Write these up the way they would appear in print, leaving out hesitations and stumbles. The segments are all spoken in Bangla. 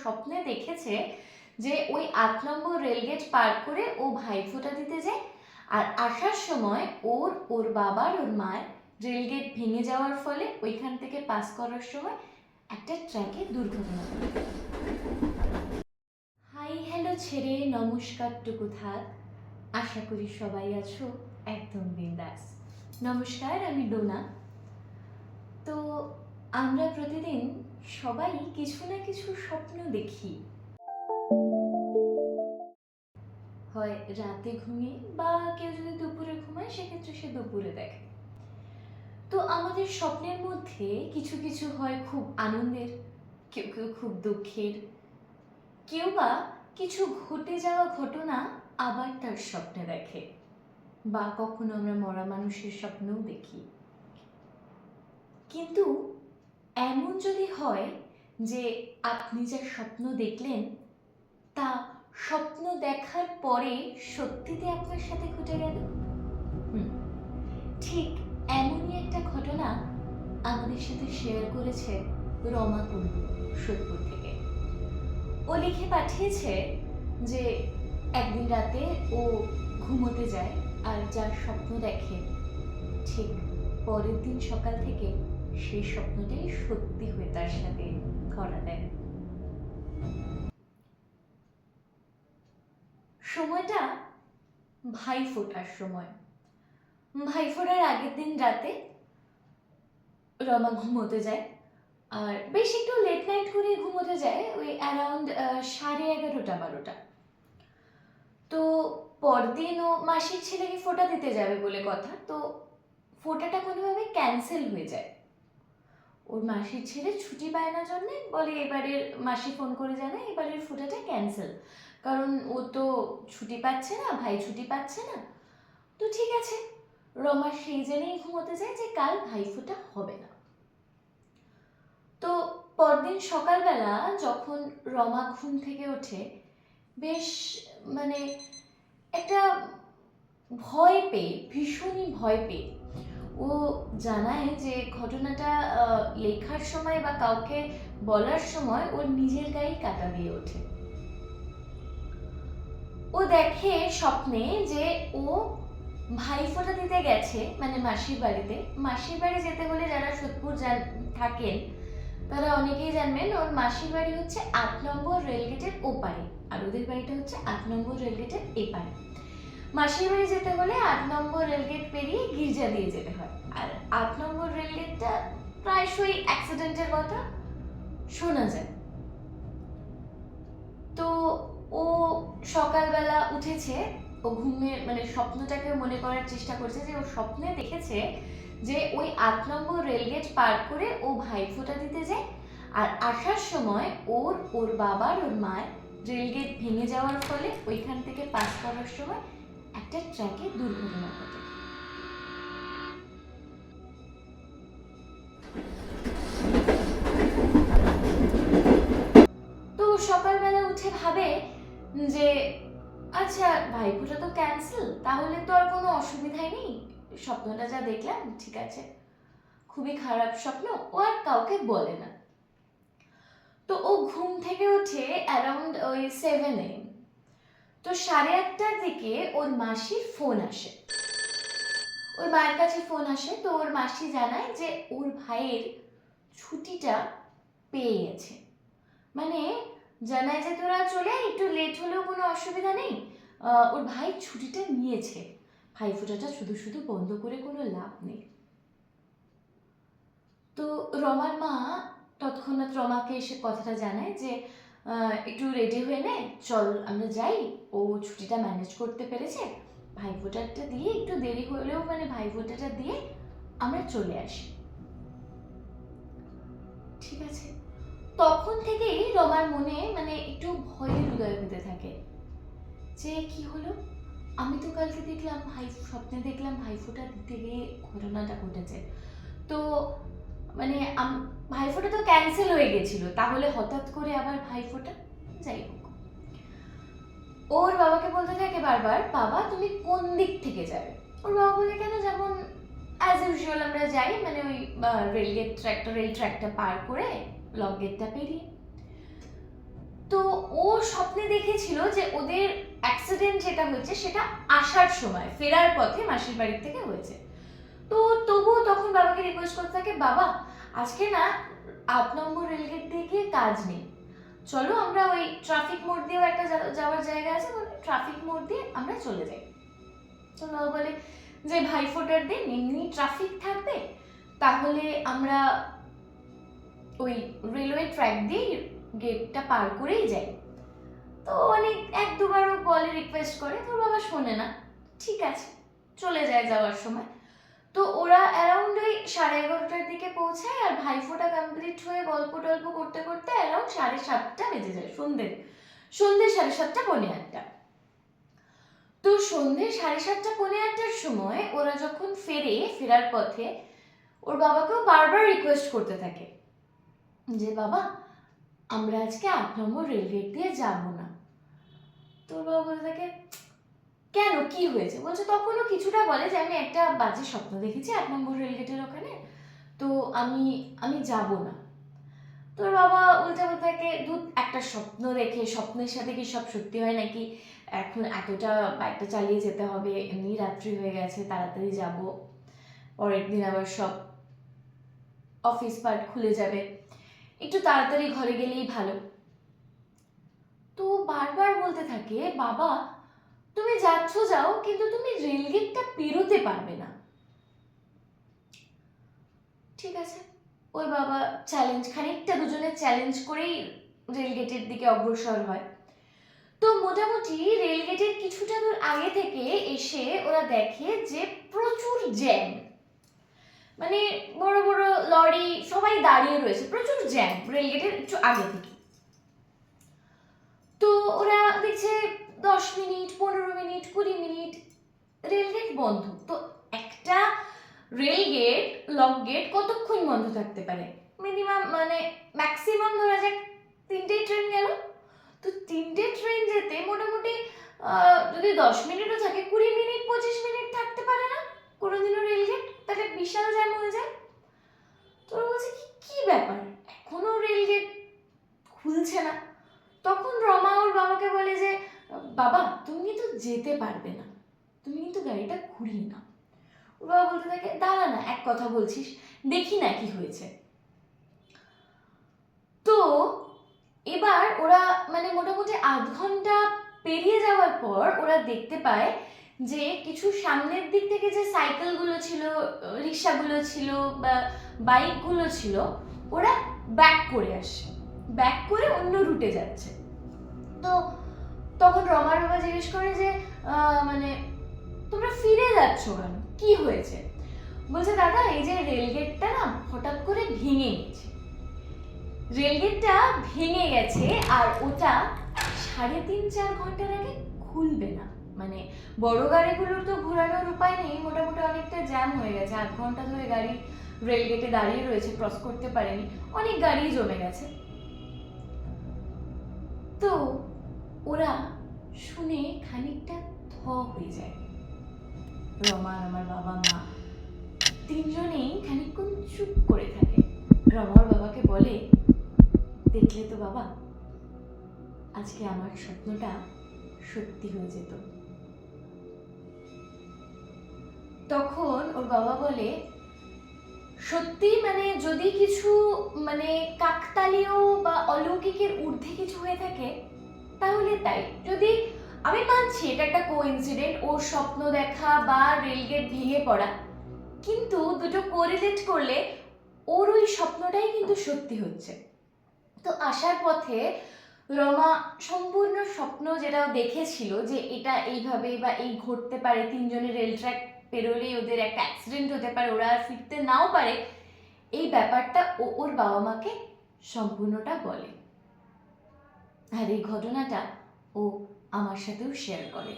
স্বপ্নে দেখেছে যে ওই ৮ নম্বর রেলগেট পার করে ও ভাইফোঁটা দিতে যায়, আর আসার সময় ওর বাবার ওর মায়ের রেলগেট ভেঙে যাওয়ার ফলে ওইখান থেকে পাস করার সময় একটা ট্র্যাকে দুর্ঘটনা ঘটে। হাই হ্যালো ছেড়ে নমস্কারটুকু থাক, আশা করি সবাই আছো একদম বিন্দাস। নমস্কার, আমি ডোনা। তো আমরা প্রতিদিন সবাই কিছু না কিছু স্বপ্ন দেখি, হয় রাতে ঘুমিয়ে বা কেউ যদি দুপুরে ঘুমায় সেক্ষেত্রে সে দুপুরে দেখে। তো আমাদের স্বপ্নের মধ্যে কিছু কিছু হয় খুব আনন্দের, কেউ কেউ খুব দুঃখের, কেউ বা কিছু ঘটে যাওয়া ঘটনা আবার তার স্বপ্নে দেখে, বা কখনো আমরা মরা মানুষের স্বপ্নও দেখি। কিন্তু এমন যদি হয় যে আপনি যা স্বপ্ন দেখলেন তা স্বপ্ন দেখার পরে সত্যিতে আপনার সাথে ঘটে গেল, ঠিক এমনই একটা ঘটনা আমাদের সাথে শেয়ার করেছে রমা কুণ্ডু সোদপুর থেকে। ও লিখে পাঠিয়েছে যে একদিন রাতে ও ঘুমোতে যায় আর যার স্বপ্ন দেখে ঠিক পরের দিন সকাল থেকে সেই স্বপ্নটাই সত্যি হয়ে তার সাথে ধরা দেয়। সময়টা ভাইফোঁটার সময়। ভাইফোঁটার আগের দিন রাতে রমা ঘুমোতে যায়, আর বেশ একটু লেট নাইট করে ঘুমোতে যায়, ওই অ্যারাউন্ড 11:30-12টা। তো পরদিন ও মাসির ছেলেকে ফোঁটা দিতে যাবে বলে কথা, তো ফোঁটাটা কোনোভাবে ক্যান্সেল হয়ে যায়। ওর মাসির ছেলে ছুটি পায় না জন্যে বলে এবারের মাসি ফোন করে জানায় এবারের ফোঁটাটা ক্যান্সেল, কারণ ও তো ছুটি পাচ্ছে না, ভাই ছুটি পাচ্ছে না। তো ঠিক আছে, রমা সেই জেনেই ঘুমোতে যায় যে কাল ভাইফোঁটা হবে না। তো পরদিন সকালবেলা যখন রমা ঘুম থেকে ওঠে, বেশ মানে একটা ভয় পেয়ে, ভীষণই ভয় পেয়ে ও জানায় যে ঘটনাটা লেখার সময় বা কাউকে বলার সময় ওর নিজের গায়েই কাঁটা দিয়ে ওঠে। ও দেখে স্বপ্নে যে ও ভাইফোঁটা দিতে গেছে, মানে মাসির বাড়িতে। মাসির বাড়ি যেতে হলে যারা সোদপুর থাকেন তারা অনেকেই জানবেন ওর মাসির বাড়ি হচ্ছে ৮ নম্বর রেলগেটের ওপারে, আর ওদের বাড়িটা হচ্ছে ৮ নম্বর রেলগেটের এপারে। মাসির বাড়ি যেতে হলে ৮ নম্বর রেলগেট পেরিয়ে গির্জা দিয়ে যেতে হয়, আর ৮ নম্বর রেলগেটটা প্রায়শই অ্যাক্সিডেন্টের কথা শোনা যায়। তো ও সকালবেলা উঠেছে, ও ঘুমিয়ে মানে স্বপ্নটাকে মনে করার চেষ্টা করছে যে ও স্বপ্নে দেখেছে যে ওই ৮ নম্বর রেলগেট পার করে ও ভাইফোঁটা দিতে যায়, আর আসার সময় ওর বাবার ওর মায়ের রেলগেট ভেঙে যাওয়ার ফলে ওইখান থেকে পাস করার সময় একটা ট্র্যাকে দুর্ঘটনা ঘটে। তো সকালবেলা উঠে ভাবে যে আচ্ছা ভাইফোঁটা তো ক্যান্সেল, তাহলে তো আর কোনো অসুবিধাই নেই, স্বপ্নটা যা দেখলাম ঠিক আছে, খুবই খারাপ স্বপ্ন, ও আর কাউকে বলে না। তো ও ঘুম থেকে ওঠে অ্যারাউন্ড ওই 7 AM। তো 8:30টার দিকে ওর মাসির ফোন আসে, ওর মায়ের কাছে ফোন আসে। তো ওর মাসি জানায় যে ওর ভাইয়ের ছুটিটা পেয়ে গেছে, মানে জানায় যে তোরা চলে আয়, একটু লেট হলেও কোনো অসুবিধা নেই, ওর ভাই ছুটিটা নিয়েছে, ভাইফোঁটাটা শুধু শুধু বন্ধ করে কোনো লাভ নেই। তো রমার মা তৎক্ষণাৎ রমাকে এসে কথাটা জানায় যে একটু রেডি হয়ে নে, চল আমরা যাই, ও ছুটিটা ম্যানেজ করতে পেরেছে, ভাইফোঁটাটা দিয়ে একটু দেরি হলেও মানে ভাইফোঁটাটা দিয়ে আমরা চলে আসি। ঠিক আছে, তখন থেকেই রমার মনে মানে একটু ভয়ের উদয় হতে থাকে যে কি হলো, আমি তো কালকে দেখলাম স্বপ্নে দেখলাম ভাইফোঁটা দিতে গিয়ে ঘটনাটা ঘটেছে, তো মানে ভাইফোঁটা তো ক্যান্সেল হয়ে গেছিল, তাহলে হঠাৎ করে আবার ভাইফোঁটা। যাই হোক, ওর বাবাকে বলতে থাকে বারবার, বাবা তুমি কোন দিক থেকে যাবে? ওর বাবা বলে কেন, যেমন অ্যাজ ইউজুয়াল আমরা যাই, মানে ওই রেল ট্র্যাকটা পার করে লক গেটটা পেরিয়ে। স্বপ্নে দেখেছিল যে ওদের অ্যাক্সিডেন্ট যেটা হয়েছে সেটা আসার সময় ফেরার পথে মাসির বাড়ি থেকে হয়েছে। তো তবুও তখন বাবাকে রিকোয়েস্ট করতে থাকে, বাবা আজকে না 8 নম্বর রেলগেট দিয়ে গিয়ে কাজ নেই, চলো আমরা ওই ট্রাফিক মোড় দিয়েও একটা যাওয়ার জায়গা আছে, ট্রাফিক মোড় দিয়ে আমরা চলে যাই। তো বাবা বলে যে ভাইফোঁটার দিন এমনি ট্রাফিক থাকবে, তাহলে আমরা ওই রেলওয়ে ট্র্যাক দিয়ে গেটটা পার করেই যাই। তো অনেক 1-2বারও বলে, রিকোয়েস্ট করে, তোর বাবা শোনে না, ঠিক আছে চলে যায় যাওয়ার সময়। তো ওরা অ্যারাউন্ড ওই 11:30টার দিকে পৌঁছায়, আর ভাইফোঁটা কমপ্লিট হয়ে গল্প টল্প করতে করতে অ্যারাউন্ড 7:30টা বেজে যায়, সন্ধ্যে 7:30 পৌনে 8টা। তো সন্ধ্যে 7:30 পৌনে 8টার সময় ওরা যখন ফেরার পথে ওর বাবাকেও বারবার রিকোয়েস্ট করতে থাকে যে বাবা আমরা আজকে 8 নম্বর রেলগেট দিয়ে যাবো না। তোর বাবা বলতে থাকে কেন, কি হয়েছে? বলছে তখনও কিছুটা বলে যে আমি একটা বাজে স্বপ্ন দেখেছি 8 নম্বর রেলগেটের ওখানে, তো আমি যাব না। তোর বাবা উল্টা বলতে থাকে, একটা স্বপ্ন দেখে স্বপ্নের সাথে কি সব সত্যি হয় নাকি? এখন এতটা বাইকটা চালিয়ে যেতে হবে, এমনি রাত্রি হয়ে গেছে, তাড়াতাড়ি যাব, পরের দিন আবার সব অফিস পার্ট খুলে যাবে, একটু তাড়াতাড়ি ঘরে গেলেই ভালো। তো বারবার বলতে থাকে, বাবা তুমি যাচ্ছ যাও, কিন্তু তুমি রেলগেটটা পেরোতে পারবে না। ঠিক আছে, ওই বাবা খানিকটা দুজনে চ্যালেঞ্জ করেই রেলগেটের দিকে অগ্রসর হয়। তো মোটামুটি রেলগেটের কিছুটা দূর আগে থেকে এসে ওরা দেখে যে প্রচুর জ্যাম, মানে বড় বড় লরি সবাই দাঁড়িয়ে রয়েছে, প্রচুর জ্যাম রেলগেটের একটু আগে থেকে। তো ওরা দেখছে 10 মিনিট, 15 মিনিট, 20 মিনিট রেলগেট বন্ধ। তো একটা রেলগেট লক গেট কতক্ষণ বন্ধ থাকতে পারে? মিনিমাম মানে ম্যাক্সিমাম ধরা যাক 3টে ট্রেন গেল, তো 3টে ট্রেন যেতে মোটামুটি যদি 10 মিনিটও থাকে, 20 মিনিট 25 মিনিট থাকতে পারে না কোনোদিনও রেলগেট, তাহলে বিশাল জ্যাম হয়ে যায়। তো বলছে কি ব্যাপার, এখনো রেলগেট খুলছে না? তখন রমা ওর বাবাকে বলে যে বাবা তুমি কিন্তু যেতে পারবে না, তুমি কিন্তু গাড়িটা ঘুরিয়ে নাও। ওর বাবা বলতে থাকে, দাঁড়া না, এক কথা বলছিস, দেখি না কি হয়েছে। তো এবার ওরা মানে মোটামুটি 8 ঘন্টা পেরিয়ে যাওয়ার পর ওরা দেখতে পায় যে কিছু সামনের দিক থেকে যে সাইকেলগুলো ছিল, রিক্সাগুলো ছিল বা বাইকগুলো ছিল, ওরা ব্যাক করে আসে, ব্যাক করে অন্য রুটে যাচ্ছে। তো তখন রমার বাবা জিজ্ঞেস করে যে মানে তোমরা ফিরে যাচ্ছ কেন, কি হয়েছে? বলছে দাদা এই যে রেলগেটটা না হঠাৎ করে ভেঙে গেছে, রেলগেটটা ভেঙে গেছে আর ওটা 3.5-4 ঘন্টার আগে খুলবে না। মানে বড় গাড়িগুলোর তো ঘোরানোর উপায় নেই, মোটামুটি অনেকটা জ্যাম হয়ে গেছে, 8 ঘন্টা ধরে গাড়ি রেলগেটে দাঁড়িয়ে রয়েছে, ক্রস করতে পারেনি, অনেক গাড়ি জমে গেছে। তো ওরা শুনে খানিকটা থ হয়ে যায়, রমা আর আমার বাবা মা তিনজনেই খানিকক্ষণ চুপ করে থাকে। রমার বাবাকে বলে, দেখলে তো বাবা, আজকে আমার স্বপ্নটা সত্যি হয়ে যেত। তখন ওর বাবা বলে, সত্যি মানে যদি কিছু মানে কাকতালীয় বা অলৌকিকের ঊর্ধ্বে কিছু হয়ে থাকে তাহলে তাই। যদি আমি মানছি এটা একটা কোইন্সিডেন্ট, ওর স্বপ্ন দেখা বা রেলগেট ভেঙে পড়া, কিন্তু দুটো কোরিলেট করলে ওর ওই স্বপ্নটাই কিন্তু সত্যি হচ্ছে। তো আসার পথে রমা সম্পূর্ণ স্বপ্ন যেটা দেখেছিল যে এটা এইভাবে বা এই ঘটতে পারে, তিনজনের রেল ট্র্যাক পেরোলেই ওদের একটা অ্যাক্সিডেন্ট হতে পারে, ওরা আর ফিরতে নাও পারে, এই ব্যাপারটা ওর বাবা মাকে সম্পূর্ণটা বলে। আর এই ঘটনাটা ও আমার সাথেও শেয়ার করে,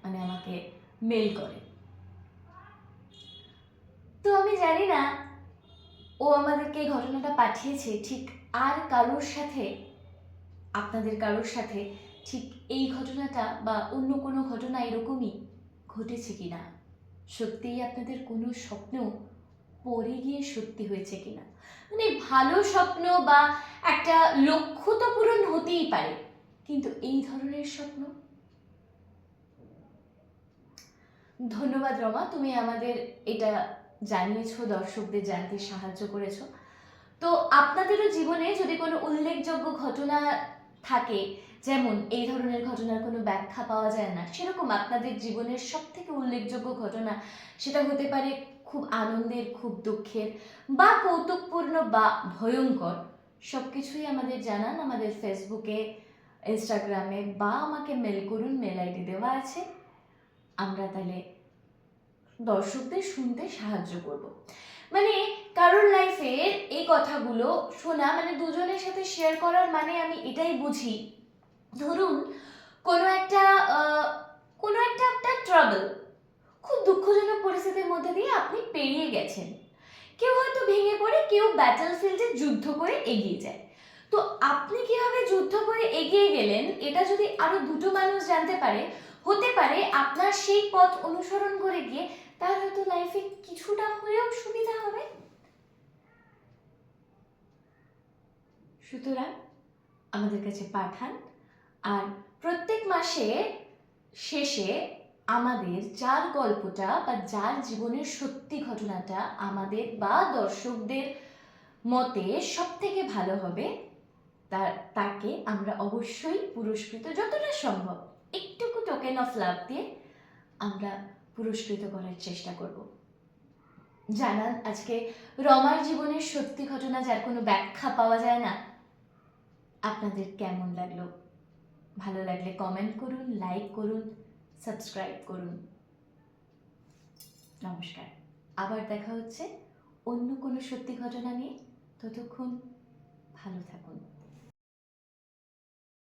মানে আমাকে মেল করে। তো আমি জানি না ও আমাদেরকে এই ঘটনাটা পাঠিয়েছে ঠিক আর কারোর সাথে, আপনাদের কারোর সাথে ঠিক এই ঘটনাটা বা অন্য কোনো ঘটনা এরকমই ঘটেছে কিনা, সত্যিই আপনাদের কোনো স্বপ্ন পরে গিয়ে সত্যি হয়েছে কিনা। মানে ভালো স্বপ্ন বা একটা লক্ষ্য তো পূরণ হতেই পারে, কিন্তু এই ধরনের স্বপ্ন। ধন্যবাদ রমা, তুমি আমাদের এটা জানিয়েছো, দর্শকদের জানতে সাহায্য করেছো। তো আপনাদেরও জীবনে যদি কোনো উল্লেখযোগ্য ঘটনা থাকে, যেমন এই ধরনের ঘটনার কোনো ব্যাখ্যা পাওয়া যায় না, সেরকম আপনাদের জীবনের সব থেকে উল্লেখযোগ্য ঘটনা, সেটা হতে পারে খুব আনন্দের, খুব দুঃখের, বা কৌতুকপূর্ণ বা ভয়ঙ্কর, সব কিছুই আমাদের জানান আমাদের ফেসবুকে, ইনস্টাগ্রামে, বা আমাকে মেল করুন, মেল আইডি দেওয়া আছে। আমরা তাহলে দর্শকদের শুনতে সাহায্য করব। মানে কারোর লাইফের এই কথাগুলো শোনা, মানে দুজনের সাথে শেয়ার করার মানে আমি এটাই বুঝি, ধরুন কোনো একটা আপনার ট্রাবল, খুব দুঃখজনক পরিস্থিতির মধ্যে দিয়ে আপনি পেরিয়ে গেছেন। কেউ হয়তো ভেঙে পড়ে, কেউ ব্যাটল ফিল্ডে যুদ্ধ করে এগিয়ে যায়। তো আপনি কিভাবে যুদ্ধ করে এগিয়ে গেলেন, এটা যদি আরো দুটো মানুষ জানতে পারে, হতে পারে আপনার সেই পথ অনুসরণ করে গিয়ে তার হয়তো লাইফে কিছুটা হলেও সুবিধা হবে। সুতরাং আমাদের কাছে পাঠান, আর প্রত্যেক মাসে শেষে আমাদের যার গল্পটা বা যার জীবনের সত্যি ঘটনাটা আমাদের বা দর্শকদের মতে সব থেকে ভালো হবে, তাকে আমরা অবশ্যই পুরস্কৃত, যতটা সম্ভব একটুকু টোকেন অফ লাভ দিয়ে আমরা পুরস্কৃত করার চেষ্টা করব। জানান আজকে রমার জীবনের সত্যি ঘটনা, যার কোনো ব্যাখ্যা পাওয়া যায় না, আপনাদের কেমন লাগলো? ভালো লাগলে কমেন্ট করুন, লাইক করুন, সাবস্ক্রাইব করুন। নমস্কার, আবার দেখা হচ্ছে অন্য কোনো সত্যি ঘটনা নিয়ে। ততক্ষণ ভালো থাকুন।